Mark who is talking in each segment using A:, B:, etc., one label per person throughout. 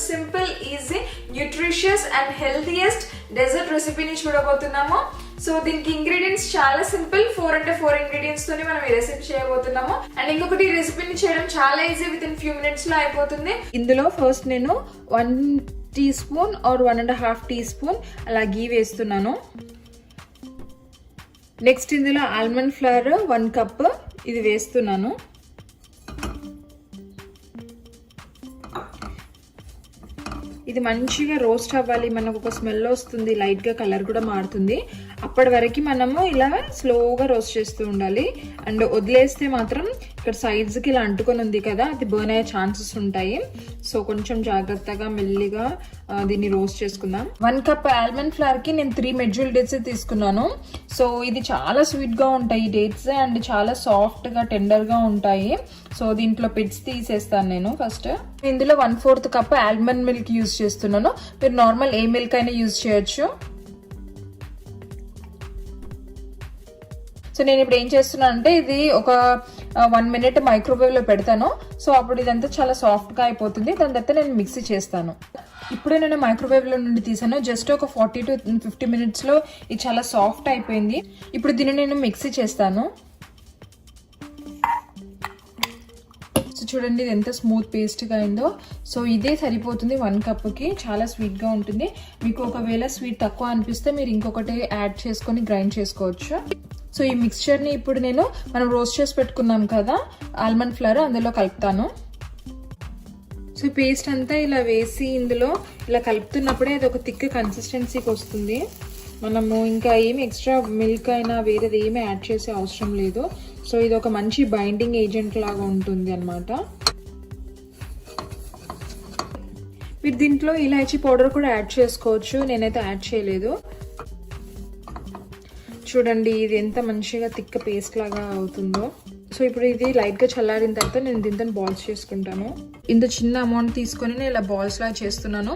A: Simple easy nutritious and healthiest dessert రెసిపీని చూడబోతున్నాము. So దీనికి ఇంగ్రీడియంట్స్ చాలా సింపుల్, 4 అంటే 4 ఇంగ్రీడియంట్స్ తోని మనం ఈ రెసిపీ చేయబోతున్నాము. అండ్ ఇంకొకటి ఈ రెసిపీని చేయడం చాలా easy, with in few minutes లో అయిపోతుంది. ఇందులో ఫస్ట్ నేను 1 teaspoon or 1.5 teaspoon అలా గీ వేస్తున్నాను. నెక్స్ట్ ఇందులో ఆల్మండ్ ఫ్లవర్ 1 కప్ ఇది వేస్తున్నాను. ఇది మంచిగా రోస్ట్ అవ్వాలి, మనకు ఒక స్మెల్ వస్తుంది, లైట్ గా కలర్ కూడా మారుతుంది. అప్పటి వరకు మనము ఇలా స్లోగా రోస్ట్ చేస్తూ ఉండాలి. అండ్ వదిలేస్తే మాత్రం ఇక్కడ సైడ్స్ కి ఇలా అంటుకొని ఉంది కదా, అది బర్న్ అయ్యే ఛాన్సెస్ ఉంటాయి. సో కొంచెం జాగ్రత్తగా మెల్లిగా దీన్ని రోస్ట్ చేసుకుందాం. 1 కప్ ఆల్మండ్ ఫ్లవర్ కి నేను 3 మెడ్జూల్ డేట్స్ తీసుకున్నాను. సో ఇది చాలా స్వీట్ గా ఉంటాయి డేట్స్, అండ్ చాలా సాఫ్ట్ గా టెండర్ గా ఉంటాయి. సో దీంట్లో పిట్స్ తీసేస్తాను నేను. ఫస్ట్ ఇందులో 1/4 కప్ ఆల్మండ్ మిల్క్ యూజ్ చేస్తున్నాను. మీరు నార్మల్ ఏ మిల్క్ అయినా యూజ్ చేయొచ్చు. సో నేను ఇప్పుడు ఏం చేస్తున్నాను అంటే ఇది ఒక 1 మినిట్ మైక్రోవేవ్ లో పెడతాను. సో అప్పుడు ఇదంతా చాలా సాఫ్ట్ గా అయిపోతుంది. దాని తర్వాత నేను మిక్సీ చేస్తాను. ఇప్పుడే నేను మైక్రోవేవ్ లో నుండి తీసాను. జస్ట్ ఒక 40 to 50 మినిట్స్ లో ఇది చాలా సాఫ్ట్ అయిపోయింది. ఇప్పుడు దీన్ని నేను మిక్సీ చేస్తాను. సో చూడండి ఇది ఎంత స్మూత్ పేస్ట్ గా అయిందో. సో ఇదే సరిపోతుంది 1 కప్కి. చాలా స్వీట్ గా ఉంటుంది. మీకు ఒకవేళ స్వీట్ తక్కువ అనిపిస్తే మీరు ఇంకొకటి యాడ్ చేసుకొని గ్రైండ్ చేసుకోవచ్చు. సో ఈ మిక్స్చర్ ని ఇప్పుడు నేను మనం రోస్ట్ చేసి పెట్టుకున్నాం కదా ఆల్మండ్ ఫ్లవర్, అందులో కలుపుతాను. సో ఈ పేస్ట్ అంతా ఇలా వేసి ఇందులో ఇలా కలుపుతున్నప్పుడే అది ఒక థిక్ కన్సిస్టెన్సీకి వస్తుంది. మనము ఇంకా ఏమి ఎక్స్ట్రా మిల్క్ అయినా వేరేది ఏమీ యాడ్ చేసే అవసరం లేదు. సో ఇది ఒక మంచి బైండింగ్ ఏజెంట్ లాగా ఉంటుంది అన్నమాట. మీరు దీంట్లో ఇలాచీ పౌడర్ కూడా యాడ్ చేసుకోవచ్చు, నేనైతే యాడ్ చేయలేదు. చూడండి ఇది ఎంత మంచిగా థిక్ పేస్ట్ లాగా అవుతుందో. సో ఇప్పుడు ఇది లైట్ గా చల్లారిన తర్వాత నేను దీంతో బాల్స్ చేసుకుంటాను. ఇంత చిన్న అమౌంట్ తీసుకొని నేను ఇలా బాల్స్ లాగా చేస్తున్నాను.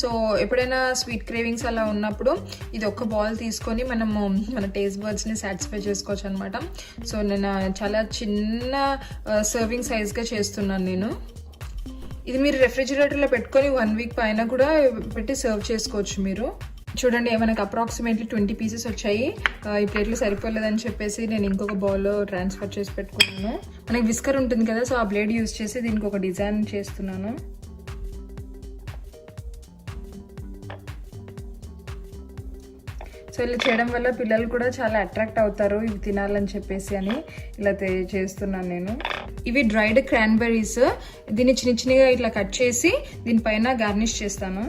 A: సో ఎప్పుడైనా స్వీట్ క్రేవింగ్స్ అలా ఉన్నప్పుడు ఇది ఒక బాల్ తీసుకొని మనము మన టేస్ట్ బర్డ్స్ ని సాటిస్ఫై చేసుకోవచ్చు అనమాట. సో నేను చాలా చిన్న సర్వింగ్ సైజ్ గా చేస్తున్నాను నేను. ఇది మీరు రెఫ్రిజిరేటర్ లో పెట్టుకొని 1 వీక్ పైన కూడా పెట్టి సర్వ్ చేసుకోవచ్చు మీరు. చూడండి మనకు అప్రాక్సిమేట్లీ 20 పీసెస్ వచ్చాయి. ఈ ప్లేట్లు సరిపోలేదని చెప్పేసి నేను ఇంకొక బౌల్లో ట్రాన్స్ఫర్ చేసి పెట్టుకున్నాను. మనకి విస్కర్ ఉంటుంది కదా, సో ఆ బ్లేడ్ యూజ్ చేసి దీనికి ఒక డిజైన్ చేస్తున్నాను. సో ఇలా చేయడం వల్ల పిల్లలు కూడా చాలా అట్రాక్ట్ అవుతారు ఇవి తినాలని చెప్పేసి అని ఇలా చేస్తున్నాను నేను. ఇవి డ్రైడ్ క్రాన్బెర్రీస్. దీన్ని చిన్న చిన్నగా ఇట్లా కట్ చేసి దీనిపైన గార్నిష్ చేస్తాను.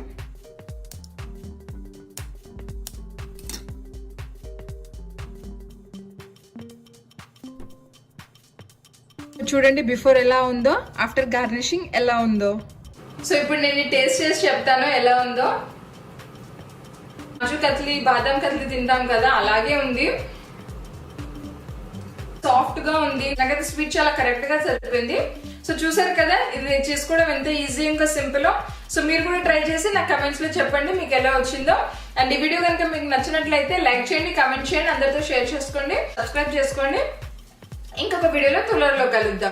A: చూడండి బిఫోర్ ఎలా ఉందో, ఆఫ్టర్ గార్నిషింగ్ ఎలా ఉందో. సో ఇప్పుడు నేను టేస్ట్ చేసి చెప్తాను ఎలా ఉందో. కాజు కత్లీ, బాదం కత్లీ తింటాం కదా అలాగే ఉంది. సాఫ్ట్ గా ఉంది. నాకైతే స్వీట్ చాలా కరెక్ట్ గా సరిపోయింది. సో చూసారు కదా ఇది చేసుకోవడం ఎంత ఈజీ ఇంకా సింపుల్. సో మీరు కూడా ట్రై చేసి నాకు కమెంట్స్ లో చెప్పండి మీకు ఎలా వచ్చిందో. అండ్ ఈ వీడియో కనుక మీకు నచ్చినట్లయితే లైక్ చేయండి, కమెంట్ చేయండి, అందరితో షేర్ చేసుకోండి, సబ్స్క్రైబ్ చేసుకోండి. ఇంకొక వీడియోలో త్వరలో కలుద్దాం.